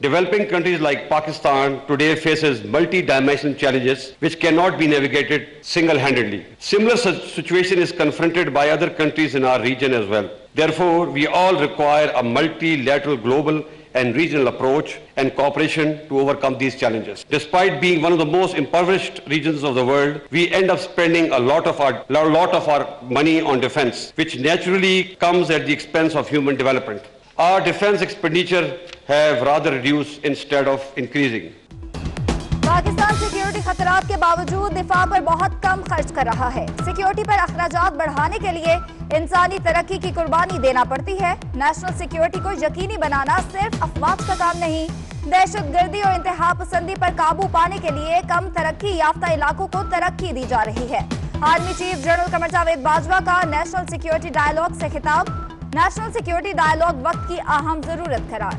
Developing countries like Pakistan today faces multi-dimensional challenges which cannot be navigated single-handedly. Similar situation is confronted by other countries in our region as well. Therefore, we all require a multilateral global and regional approach and cooperation to overcome these challenges. Despite being one of the most impoverished regions of the world, we end up spending a lot of our money on defense, which naturally comes at the expense of human development. Our defense expenditure have rather reduced instead of increasing. Pakistan security खतरात के बावजूद दिफा पर बहुत कम खर्च कर रहा है। सिक्योरिटी पर अखराजात बढ़ाने के लिए इंसानी तरक्की की कुर्बानी देना पड़ती है। नेशनल सिक्योरिटी को यकीनी बनाना सिर्फ अफवाज का काम नहीं, दहशतगर्दी और इंतहा पसंदी पर काबू पाने के लिए कम तरक्की याफ्ता इलाकों को तरक्की दी जा रही है। Army chief general Qamar Javed Bajwa का नेशनल सिक्योरिटी डायलॉग से खिताब। नेशनल सिक्योरिटी डायलॉग वक्त की अहम जरूरत करार।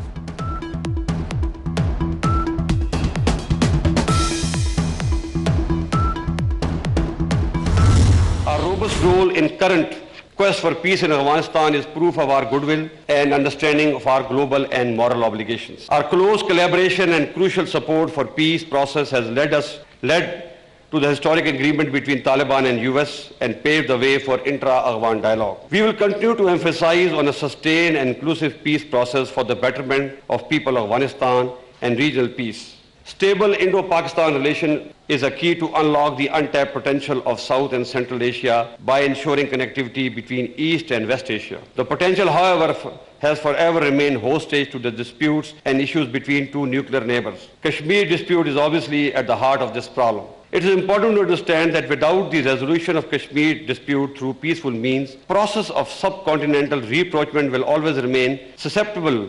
Our robust role in current quest for peace in Afghanistan is proof of our goodwill and understanding of our global and moral obligations. Our close collaboration and crucial support for peace process has led to the historic agreement between Taliban and US and paved the way for intra-Afghan dialogue. We will continue to emphasize on a sustained and inclusive peace process for the betterment of people of Afghanistan and regional peace. Stable Indo-Pakistan relation is a key to unlock the untapped potential of South and Central Asia by ensuring connectivity between East and West Asia. The potential, however, has forever remained hostage to the disputes and issues between two nuclear neighbors. Kashmir dispute is obviously at the heart of this problem. It is important to understand that without the resolution of Kashmir dispute through peaceful means, process of subcontinental rapprochement will always remain susceptible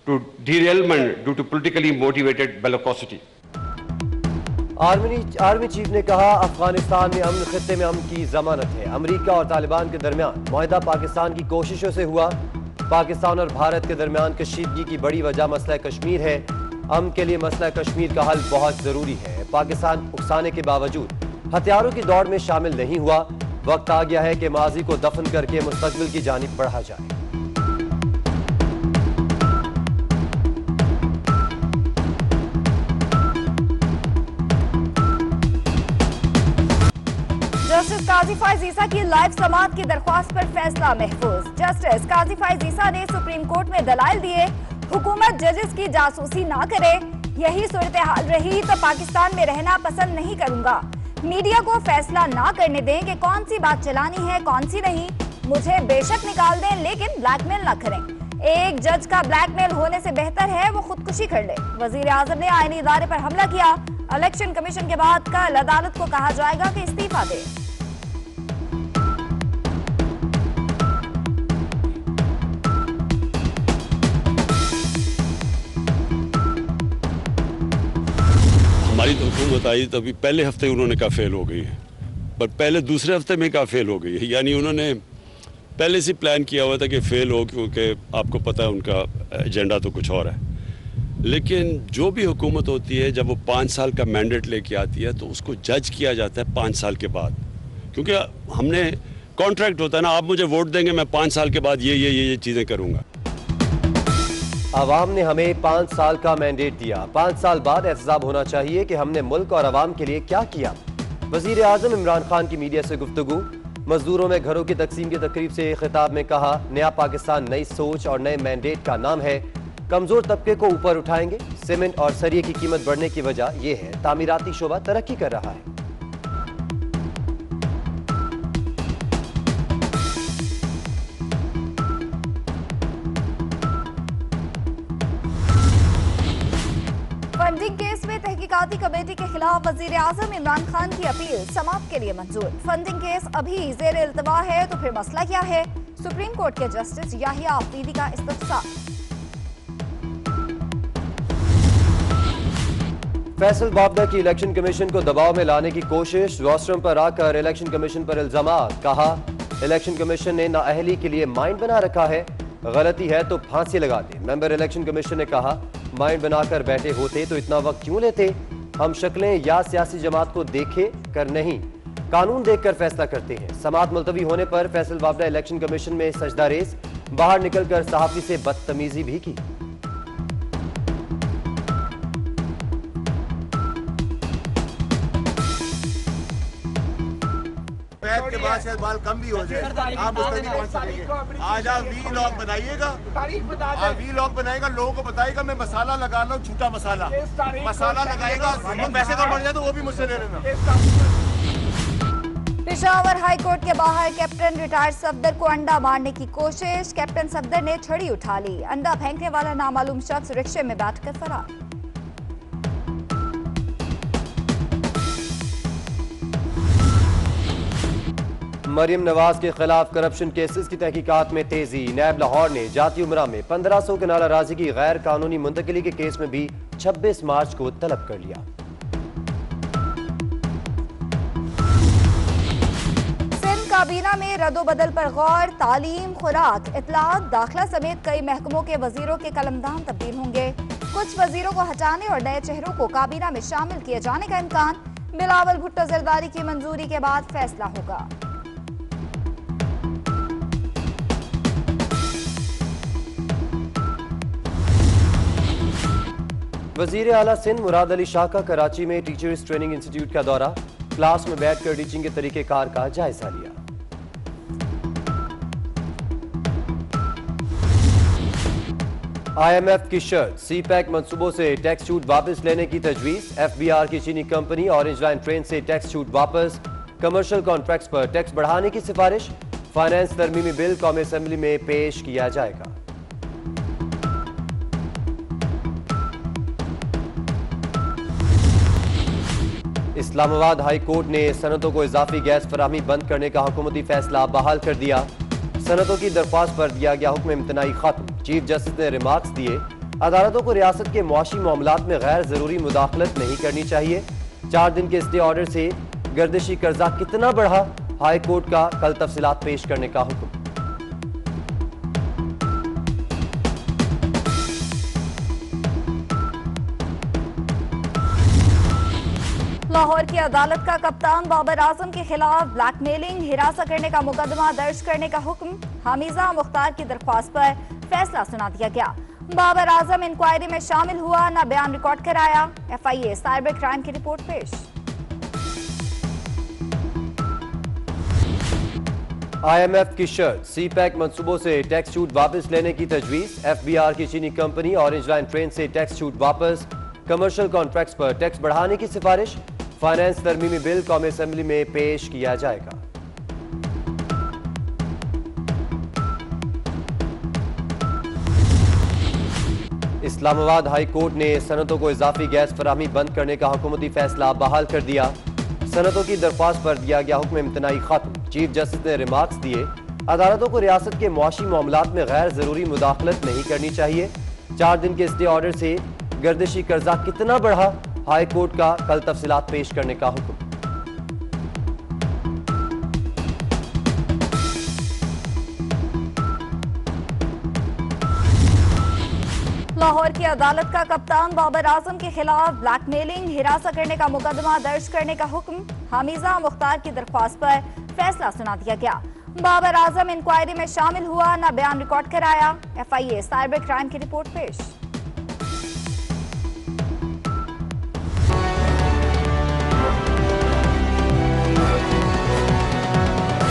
to derailment due to politically motivated bellicosity. Army chief ने कहा, अफगानिस्तान में अमन खित्ते में अमन की जमानत है। America और तालिबान के दरमियान मुआहदा पाकिस्तान की कोशिशों से हुआ। पाकिस्तान और भारत के दरमियान कशीदगी की बड़ी वजह मसला कश्मीर है। अमन के लिए मसला कश्मीर का हल बहुत जरूरी है। पाकिस्तान उकसाने के बावजूद हथियारों की दौड़ में शामिल नहीं हुआ। वक्त आ गया है कि माजी को दफन करके मुस्तकबिल की जानिब बढ़ा जाए। जस्टिस काजी फाइज ईसा की लाइफ समाअत की दरख्वास्त पर फैसला महफूज। जस्टिस काजी फाइज ईसा ने सुप्रीम कोर्ट में दलाइल दिए, हुकूमत जजेस की जासूसी ना करे, यही सूरत हाल रही तो पाकिस्तान में रहना पसंद नहीं करूंगा। मीडिया को फैसला ना करने दें कि कौन सी बात चलानी है कौन सी नहीं। मुझे बेशक निकाल दें लेकिन ब्लैकमेल ना करें। एक जज का ब्लैकमेल होने से बेहतर है वो खुदकुशी कर ले। वजीर आजम ने आईनी इदारे पर हमला किया। इलेक्शन कमीशन के बाद कल अदालत को कहा जाएगा कि इस्तीफा दे। हमारी तो हुकूमत आई तभी पहले हफ्ते उन्होंने कहा फेल हो गई है, पर पहले दूसरे हफ्ते में कहा फेल हो गई है। यानी उन्होंने पहले से प्लान किया हुआ था कि फेल हो, क्योंकि आपको पता है उनका एजेंडा तो कुछ और है। लेकिन जो भी हुकूमत होती है जब वो 5 साल का मैंडेट लेके आती है तो उसको जज किया जाता है 5 साल के बाद, क्योंकि हमने कॉन्ट्रैक्ट होता है ना, आप मुझे वोट देंगे मैं 5 साल के बाद ये चीज़ें करूँगा। आवाम ने हमें 5 साल का मैंडेट दिया, 5 साल बाद एहतसाब होना चाहिए कि हमने मुल्क और आवाम के लिए क्या किया। वजीर आजम इमरान खान की मीडिया से गुफ्तगू। मजदूरों में घरों की तकसीम की तकरीब से खिताब में कहा, नया पाकिस्तान नई सोच और नए मैंडेट का नाम है। कमजोर तबके को ऊपर उठाएंगे। सीमेंट और सरिये की कीमत बढ़ने की वजह यह है तामीराती शोबा तरक्की कर रहा है। फंडिंग केस में तहकीकाती कमेटी के खिलाफ वजीर आजम इमरान खान की अपील समाप्त के लिए मंजूर। फंडिंग केस अभी जेर इल्तवा है तो फिर मसला क्या है? सुप्रीम कोर्ट के जस्टिस याहिया अफरीदी का इस्तफसार। फैसल बाबदा की इलेक्शन कमीशन को दबाव में लाने की कोशिश। रोस्टरम पर आकर इलेक्शन कमीशन पर इल्जामात। कहा, इलेक्शन कमीशन ने नाअहली के लिए माइंड बना रखा है, गलती है तो फांसी लगा दे। मेंबर इलेक्शन कमीशन ने कहा, माइंड बनाकर बैठे होते तो इतना वक्त क्यों लेते? हम शक्लें या सियासी जमात को देखे कर नहीं, कानून देखकर फैसला करते हैं। समाअत मुलतवी होने पर फैसल बाबदा इलेक्शन कमीशन में सजदा रेस, बाहर निकलकर सहाफी से बदतमीजी भी की। के बाद शायद बाल कम भी हो जाए, आप उस तक नहीं पहुँच सकेंगे। आज आप वीलॉग बनाइएगा, आप वीलॉग बनाएगा, लोगों को बताएगा मैं मसाला लगा रहा हूँ, झूठा मसाला लगाएगा, पैसे तो बढ़ जाए तो वो भी मुझसे ले लेना। पेशावर हाई कोर्ट के बाहर कैप्टन रिटायर्ड सफदर को अंडा मारने की कोशिश। कैप्टन सफदर ने छड़ी उठा ली। अंडा फेंकने वाला नामालूम शख्स रिक्शे में बैठकर फरार। मरियम नवाज के खिलाफ करप्शन केसेस की तहकीकात में तेजी। नैब लाहौर ने जाती उमरा में 1500 कनाला राजी की गैर कानूनी मुंतकिली के केस में भी 26 मार्च को तलब कर लिया। काबीना में रद्दोबदल पर गौर। तालीम, खुराक, इत्तलात, दाखिला समेत कई महकमों के वजीरों के कलमदान तब्दील होंगे। कुछ वजीरों को हटाने और नए चेहरों को काबीना में शामिल किए जाने का इम्कान। बिलावल भुट्टो जरदारी की मंजूरी के बाद फैसला होगा। वजीर आला सिंध मुराद अली शाह का कराची में टीचर्स ट्रेनिंग इंस्टीट्यूट का दौरा। क्लास में बैठकर टीचिंग के तरीकेकार का जायजा लिया। IMF की शर्त, CPEC मंसूबों से टैक्स छूट वापस लेने की तजवीज। FBR की चीनी कंपनी ऑरेंज लाइन ट्रेन से टैक्स छूट वापस। कमर्शियल कॉन्ट्रैक्ट्स पर टैक्स बढ़ाने की सिफारिश। फाइनेंस तरमीमी बिल कौमी असेंबली में पेश किया जाएगा। इस्लामाबाद हाई कोर्ट ने सनतों को इजाफी गैस फराहमी बंद करने का हुकूमती फैसला बहाल कर दिया। सनतों की दरख्वास्त पर दिया गया हुक्म इम्तनाई खत्म। चीफ जस्टिस ने रिमार्क्स दिए, अदालतों को रियासत के मुआशी मामलात में गैर जरूरी मुदाखलत नहीं करनी चाहिए। 4 दिन के स्टे ऑर्डर से गर्दिशी कर्जा कितना बढ़ा, हाई कोर्ट का कल तफसीलात पेश करने का हुक्म। लाहौर की अदालत का कप्तान बाबर आजम के खिलाफ ब्लैकमेलिंग, हिरासत करने का मुकदमा दर्ज करने का हुक्म। हमीजा मुख्तार की दरख्वास्त पर फैसला सुना दिया गया। बाबर आजम इंक्वायरी में शामिल हुआ, न बयान रिकॉर्ड कराया। FIA साइबर क्राइम की रिपोर्ट पेश। IMF की शर्त, CPEC मंसूबों से टैक्स छूट वापस लेने की तजवीज। FBR की चीनी कंपनी ऑरेंज लाइन ट्रेन से टैक्स छूट वापस। कमर्शियल कॉन्ट्रैक्ट्स पर टैक्स बढ़ाने की सिफारिश। फाइनेंस तरमीमी बिल कौमी असेंबली में पेश किया जाएगा। इस्लामाबाद हाई कोर्ट ने सनतों को इजाफी गैस फराहमी बंद करने का हुकूमती फैसला बहाल कर दिया। सनतों की दरख्वास्त पर दिया गया हुक्म इम्तनाई खत्म। चीफ जस्टिस ने रिमार्क्स दिए, अदालतों को रियासत के मुआशी मामलात में गैर जरूरी मुदाखलत नहीं करनी चाहिए। 4 दिन के स्टे ऑर्डर से गर्दिशी कर्जा कितना बढ़ा, हाई कोर्ट का कल तफसीलात पेश करने का हुक्म। लाहौर की अदालत का कप्तान बाबर आजम के खिलाफ ब्लैकमेलिंग, हिरासत करने का मुकदमा दर्ज करने का हुक्म। हमीजा मुख्तार की दरख्वास्त पर फैसला सुना दिया गया। बाबर आजम इंक्वायरी में शामिल हुआ, न बयान रिकॉर्ड कराया। FIA साइबर क्राइम की रिपोर्ट पेश।